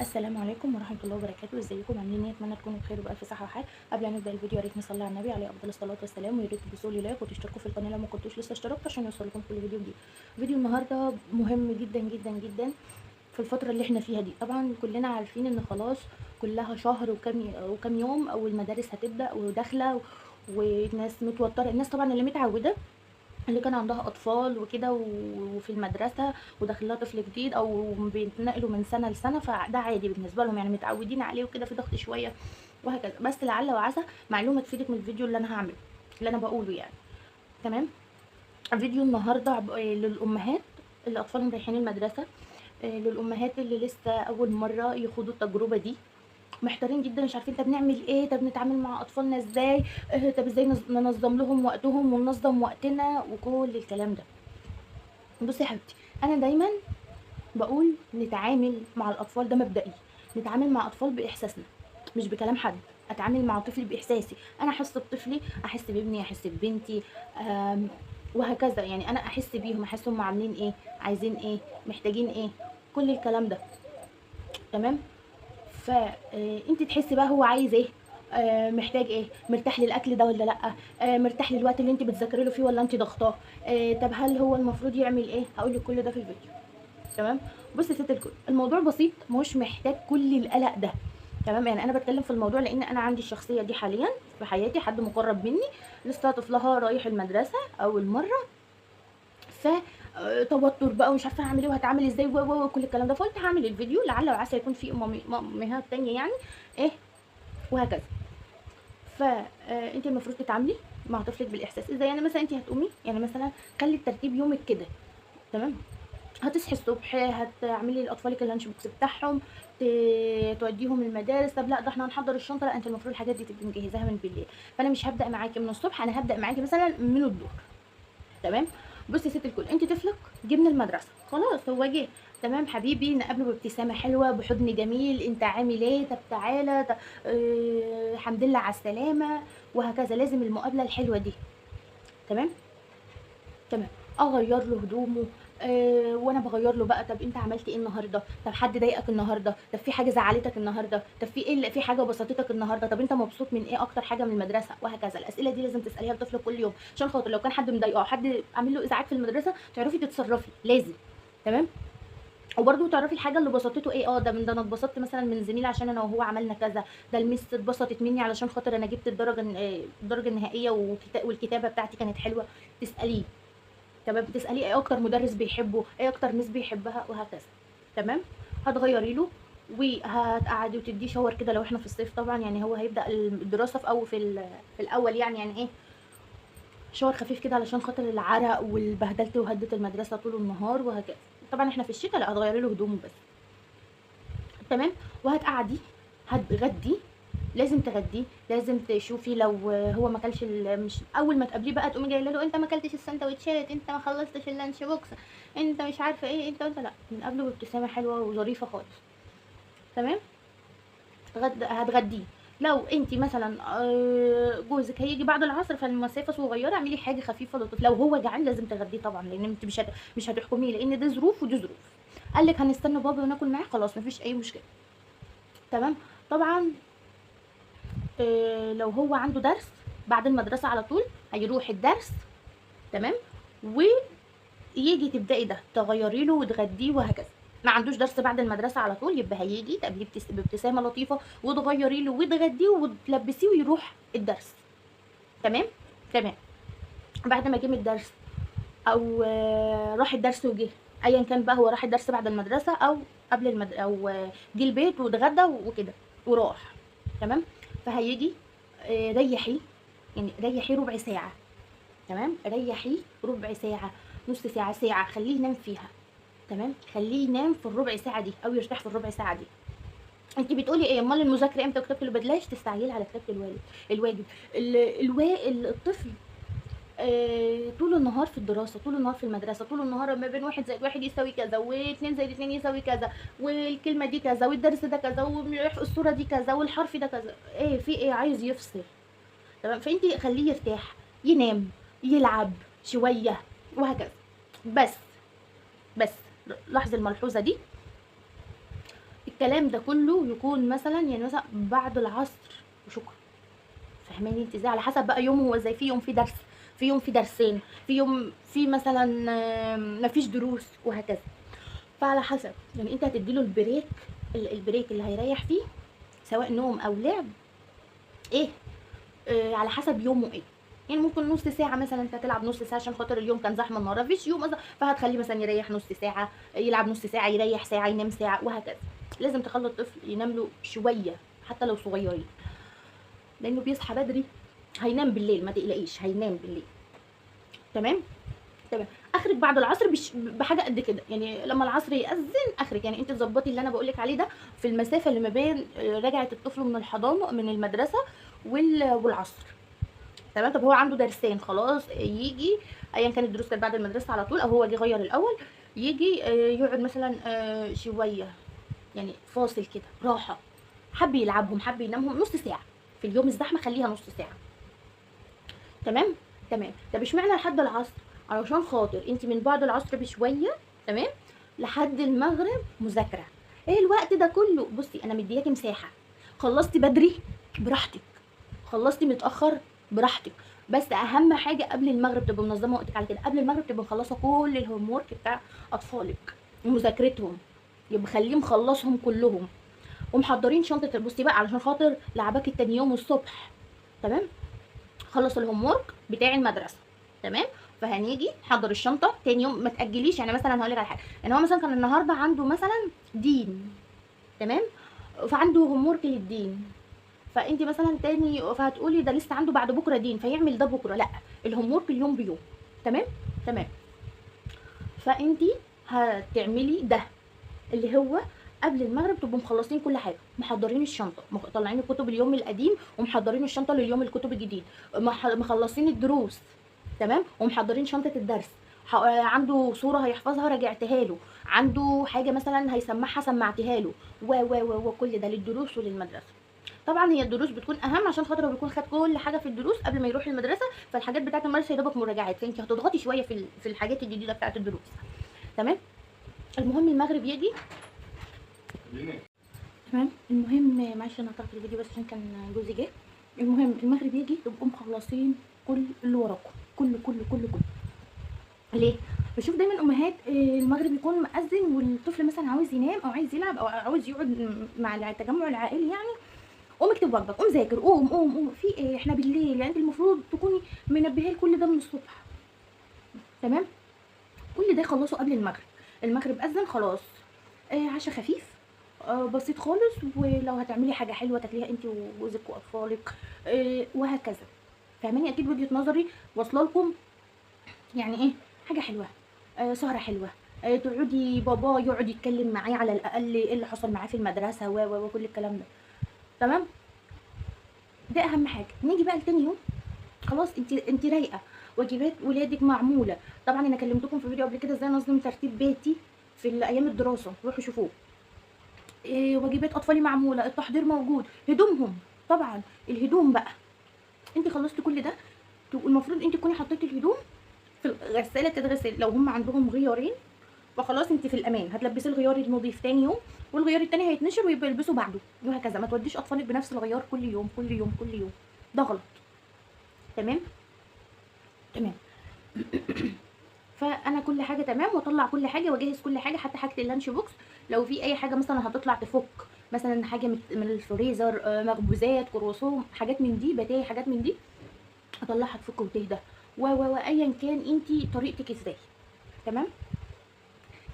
السلام عليكم ورحمة الله وبركاته، ازيكم عاملين ايه؟ اتمنى تكونوا بخير وبألف صحة وحال. قبل ما نبدأ الفيديو يا ريت نصلي على النبي عليه أفضل الصلاة والسلام، ويا ريت تدوسوا لي لايك وتشتركوا في القناة لو ما كنتوش لسه اشتركتوا عشان يوصلكم كل فيديو جديد. فيديو النهارده مهم جدا جدا جدا في الفترة اللي احنا فيها دي. طبعا كلنا عارفين ان خلاص كلها شهر وكام يوم او المدارس هتبدأ وداخلة، والناس متوترة. الناس طبعا اللي متعودة، اللي كان عندها اطفال وكده وفي المدرسه وداخل لها طفل جديد او بيتنقلوا من سنه لسنه، فده عادي بالنسبه لهم، يعني متعودين عليه وكده، في ضغط شويه وهكذا. بس لعل وعسى معلومه تفيدك من الفيديو اللي انا هعمله، اللي انا بقوله يعني. تمام. فيديو النهارده للامهات اللي اطفالهم رايحين المدرسه، للامهات اللي لسه اول مره يخوضوا التجربه دي، محتارين جدا، مش عارفين طب نعمل ايه، طب نتعامل مع اطفالنا ازاي، طب ازاي ننظم لهم وقتهم وننظم وقتنا وكل الكلام ده. بصي يا حبيبتي، انا دايما بقول نتعامل مع الاطفال، ده مبدئي. نتعامل مع اطفال باحساسنا مش بكلام حد. اتعامل مع طفلي باحساسي، انا احس بطفلي، احس بابني، احس ببنتي، وهكذا. يعني انا احس بيهم، احس هم عاملين ايه، عايزين ايه، محتاجين ايه، كل الكلام ده. تمام. فانت تحسي بقى هو عايز ايه، محتاج ايه، مرتاح للاكل ده ولا لا، مرتاح للوقت اللي انت بتذاكري له فيه ولا انت ضغطاه، طب هل هو المفروض يعمل ايه. هقول لك كل ده في الفيديو. تمام. بصي يا ست الكل، الموضوع بسيط، مش محتاج كل القلق ده. تمام. يعني انا بتكلم في الموضوع لان انا عندي الشخصيه دي حاليا في حياتي، حد مقرب مني لسه طفلها رايح المدرسه اول مره، ف توتر بقى ومش عارفه هعمل ايه وهتعامل ازاي وكل الكلام ده. فقلت هعمل الفيديو لعل وعسى يكون في امهات تانية يعني ايه، وهكذا. فانت المفروض تتعاملي مع طفلك بالاحساس ازاي. يعني مثلا انت هتقومي، يعني مثلا خلي ترتيب يومك كده. تمام. هتصحي الصبح، هتعملي لاطفالك اللانش بوكس بتاعهم، توديهم المدارس. طب لا ده احنا هنحضر الشنطه، لا انت المفروض الحاجات دي تبقي مجهزاها من بالليل. فانا مش هبدا معاكي من الصبح، انا هبدا معاكي مثلا من الظهر. تمام. بصي يا ست الكل، انت طفلك جه من المدرسه خلاص، هو جه. تمام حبيبي، نقابله بابتسامه حلوه، بحضن جميل، انت عامل ايه، طب تعالى، الحمد لله على السلامه، وهكذا. لازم المقابله الحلوه دي. تمام. تمام. اغير له هدومه، وانا بغير له بقى، طب انت عملت ايه النهارده، طب حد ضايقك النهارده، طب في حاجه زعلتك النهارده، طب في ايه في حاجه بسطتك النهارده، طب انت مبسوط من ايه اكتر حاجه من المدرسه، وهكذا. الاسئله دي لازم تساليها لطفل كل يوم، عشان خاطر لو كان حد مضايقه او حد عامل له ازعاج في المدرسه تعرفي تتصرفي، لازم. تمام. وبرده تعرفي الحاجه اللي بسطته ايه، ده انا اتبسطت مثلا من زميلي عشان انا وهو عملنا كذا، ده المس اتبسطت مني علشان خاطر انا جبت الدرجه النهائيه والكتابه بتاعتي كانت حلوه. تساليه. تمام. بتساليه ايه اكتر مدرس بيحبه، ايه اكتر ميس بيحبها، وهكذا. تمام. هتغيري له وهتقعدي وتديه شاور كده لو احنا في الصيف طبعا، يعني هو هيبدا الدراسه في اول في الاول، يعني ايه، شاور خفيف كده علشان خاطر العرق والبهدلة وهدة المدرسه طول النهار وهكذا. طبعا احنا في الشتاء، لا هتغيري له هدومه بس. تمام. وهتقعدي، هتغدي، لازم تغديه، لازم تشوفي لو هو ما كلش مش اول ما تقابليه بقى تقومي جايه له انت ما كلتش السندوتشات، انت ما خلصتش اللانش بوكس، انت مش عارفه ايه، انت لا، من قبله بابتسامه حلوه وظريفه خالص. تمام. هتغديه. لو انت مثلا جوزك هيجي بعد العصر فالمسافه صغيره، اعملي حاجه خفيفه لطفل. لو هو جعان لازم تغديه طبعا، لان انت مش هتحكميه، لان دي ظروف ودي ظروف. قال لك هنستنى بابا وناكل معاه، خلاص مفيش اي مشكله. تمام. طبعا لو هو عنده درس بعد المدرسة على طول هيروح الدرس. تمام. ويجي تبدأي ده تغيري له وتغديه وهكذا. ما عندوش درس بعد المدرسة على طول، يبقى هيجي تقابليه بابتسامة لطيفة وتغيري له وتغديه وتلبسيه ويروح الدرس. تمام. تمام. بعد ما جه من الدرس او راح الدرس وجه، ايا كان بقى، هو راح الدرس بعد المدرسة او قبل او جه البيت واتغدى وكده وراح. تمام. فهيجي ريحيه، يعني ريحيه ربع ساعة. تمام. ريحيه ربع ساعة، نص ساعة، ساعة، خليه ينام فيها. تمام. خليه ينام في الربع ساعة دي او يرتاح في الربع ساعة دي. انت بتقولي ايه، امال المذاكرة امتى وكتابة الواجب؟ بلاش تستعجلي على كتابة الواجب. الطفل طول النهار في الدراسة، طول النهار في المدرسة، طول النهار ما بين واحد زائد واحد يساوي كذا، واتنين زائد اتنين يساوي كذا، والكلمة دي كذا، والدرس ده كذا، والصورة دي كذا، والحرف ده كذا. ايه في ايه، عايز يفصل. تمام. فانت خليه يرتاح، ينام، يلعب شويه، وهكذا. بس بس لاحظي الملحوظه دي. الكلام ده كله يكون مثلا يعني مثلا بعد العصر وشكرا. فاهماني انت ازاي؟ على حسب بقى يوم هو ازاي. في يوم في درس، في يوم في درسين، في يوم في مثلا مفيش دروس، وهكذا. فعلى حسب يعني انت هتديله البريك، البريك اللي هيريح فيه سواء نوم او لعب ايه، على حسب يومه ايه. يعني ممكن نص ساعة مثلا انت هتلعب نص ساعة عشان خاطر اليوم كان زحمة النهارده، مفيش يوم مثلا فهتخليه مثلا يريح نص ساعة، يلعب نص ساعة، يريح ساعة، ينام ساعة، وهكذا. لازم تخلي الطفل ينام له شوية حتى لو صغيرين، لانه بيصحى بدري هينام بالليل، ما تقلقيش هينام بالليل. تمام تمام. اخرك بعد العصر بحاجه قد كده، يعني لما العصر يأذن اخرك يعني انت تظبطي اللي انا بقولك عليه ده في المسافه اللي ما بين رجعه الطفل من الحضانه من المدرسه والعصر. تمام. طب هو عنده درسين خلاص، يجي ايا كان الدروس كانت بعد المدرسه على طول او هو جه غير الاول، يجي يقعد مثلا شويه، يعني فاصل كده راحه، حب يلعبهم حب ينامهم نص ساعه. في اليوم الزحمه خليها نص ساعه. تمام تمام. طب اشمعنى لحد العصر؟ علشان خاطر انت من بعد العصر بشويه، تمام، لحد المغرب مذاكره. ايه الوقت ده كله؟ بصي انا مدياكي مساحه، خلصتي بدري براحتك، خلصتي متاخر براحتك، بس اهم حاجه قبل المغرب تبقى منظمه وقتك على كده. قبل المغرب تبقى مخلصه كل الهوم ورك بتاع اطفالك ومذاكرتهم، يبقى خليه مخلصهم كلهم ومحضرين شنطه. بصي بقى علشان خاطر لعبك التاني يوم الصبح. تمام. خلص الهوم ورك بتاع المدرسه. تمام. فهنيجي نحضر الشنطه تاني يوم، ما تاجليش. يعني مثلا هقول لك على حاجه، يعني هو مثلا كان النهارده عنده مثلا دين، تمام، فعنده هوم ورك للدين، فانت مثلا تاني فهتقولي ده لسه عنده بعد بكره دين فيعمل ده بكره. لا، الهوم ورك اليوم بيوم. تمام تمام. فانت هتعملي ده اللي هو قبل المغرب تبقوا مخلصين كل حاجه، محضرين الشنطه، مطلعين الكتب اليوم القديم ومحضرين الشنطه لليوم الكتب الجديد، مخلصين الدروس، تمام، ومحضرين شنطه الدرس. عنده صوره هيحفظها راجعتها له، عنده حاجه مثلا هيسمعها سمعتها له، وكل ده للدروس وللمدرسه. طبعا هي الدروس بتكون اهم عشان خاطر هو بيكون خد كل حاجه في الدروس قبل ما يروح المدرسه، فالحاجات بتاعه المدرسه يا دوبك مراجعات، فانت هتضغطي شويه في الحاجات الجديده بتاعه الدروس. تمام. المهم المغرب يجي. تمام. المهم معلش انا قطعت الفيديو بس عشان كان جوزي جه. المهم المغرب يجي تبقوا مخلصين كل اللي وراكم، كله. ليه؟ بشوف دايما امهات المغرب يكون مأذن والطفل مثلا عاوز ينام او عايز يلعب او عاوز يقعد مع التجمع العائلي، يعني قوم اكتب واجبك، قوم ذاكر، قوم في ايه، احنا بالليل، يعني انت المفروض تكوني منبهاه لكل ده من الصبح. تمام. كل ده خلصه قبل المغرب. المغرب اذن خلاص، عشاء خفيف بسيط خالص، ولو هتعملي حاجه حلوه تاكليها انت وجوزك واطفالك وهكذا. فاهماني؟ اكيد وجهه نظري واصله لكم. يعني ايه حاجه حلوه، سهره حلوه، تقعدي بابا يقعد يتكلم معايا على الاقل ايه اللي حصل معاه في المدرسه وكل الكلام ده. تمام. ده اهم حاجه. نيجي بقى لتاني يوم، خلاص انت رايقه، واجبات ولادك معموله. طبعا انا كلمتكم في فيديو قبل كده ازاي انظم ترتيب بيتي في ايام الدراسه، روحوا شوفوه. واجبات اطفالي معموله، التحضير موجود، هدومهم طبعا، الهدوم بقى انت خلصتي كل ده. المفروض انت تكوني حطيتي الهدوم في الغساله تتغسل، لو هم عندهم غيارين فخلاص انت في الامان، هتلبسي الغيار النظيف تاني يوم والغيار التاني هيتنشر ويبقى يلبسوا بعده، وهكذا. ما توديش اطفالك بنفس الغيار كل يوم كل يوم كل يوم، ده غلط. تمام تمام. فانا كل حاجه تمام، واطلع كل حاجه واجهز كل حاجه، حتى حاجه اللانش بوكس لو في اي حاجه مثلا هتطلع تفك، مثلا حاجه من الفريزر، مخبوزات، كرواسون، حاجات من دي، بتاعي حاجات من دي اطلعها تفك وتهدى، وايا كان انت طريقتك ازاي. تمام.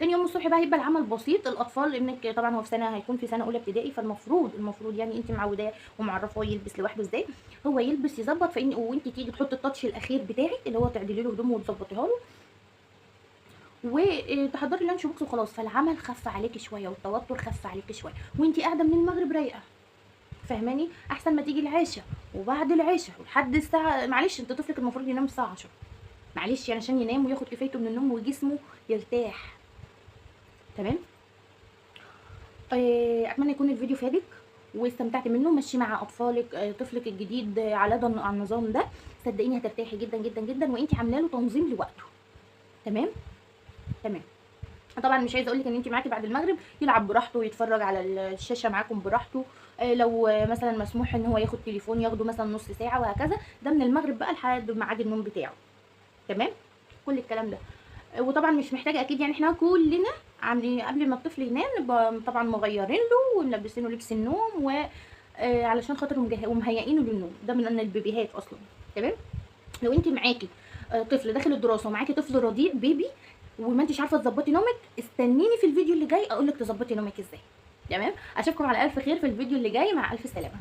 تاني يوم الصبح بقى هيبقى العمل بسيط. الاطفال انك طبعا هو في سنه، هيكون في سنه اولى ابتدائي، فالمفروض يعني انت معوداه ومعرفاه يلبس لوحده ازاي، هو يلبس يظبط، وانت تيجي تحطي التاتش الاخير بتاعك اللي هو تعدلي له هدومه وتظبطيها له وتحضري اللانش بوكس وخلاص. فالعمل خف عليكي شويه والتوتر خف عليكي شويه وانت قاعده من المغرب رايقه. فاهماني؟ احسن ما تيجي العشاء وبعد العشاء ولحد الساعه، معلش انت طفلك المفروض ينام الساعه 10، معلش يعني عشان ينام وياخد كفايته من النوم وجسمه يرتاح. تمام. اتمنى يكون الفيديو فادك واستمتعت منه. مشي مع اطفالك طفلك الجديد على النظام ده، صدقيني هترتاحي جدا جدا جدا، وانت عامله له تنظيم لوقته. تمام تمام. طبعا مش عايزه اقول لك ان انت معاكي بعد المغرب يلعب براحته ويتفرج على الشاشه معاكم براحته. لو مثلا مسموح ان هو ياخد تليفون ياخده مثلا نص ساعه وهكذا، ده من المغرب بقى لحد ميعاد النوم بتاعه. تمام، كل الكلام ده. وطبعا مش محتاجه اكيد، يعني احنا كلنا عاملين قبل ما الطفل ينام نبقى طبعا مغيرين له وملبسينه لبس النوم و علشان خاطر ومهيئينه للنوم، ده من البيبيهات اصلا. تمام. لو انت معاكي طفل داخل الدراسه ومعاكي طفل رضيع بيبي وما انتش عارفه تظبطي نومك، استنيني في الفيديو اللي جاي اقول لك تظبطي نومك ازاي. تمام، اشوفكم على الف خير في الفيديو اللي جاي، مع الف سلامه.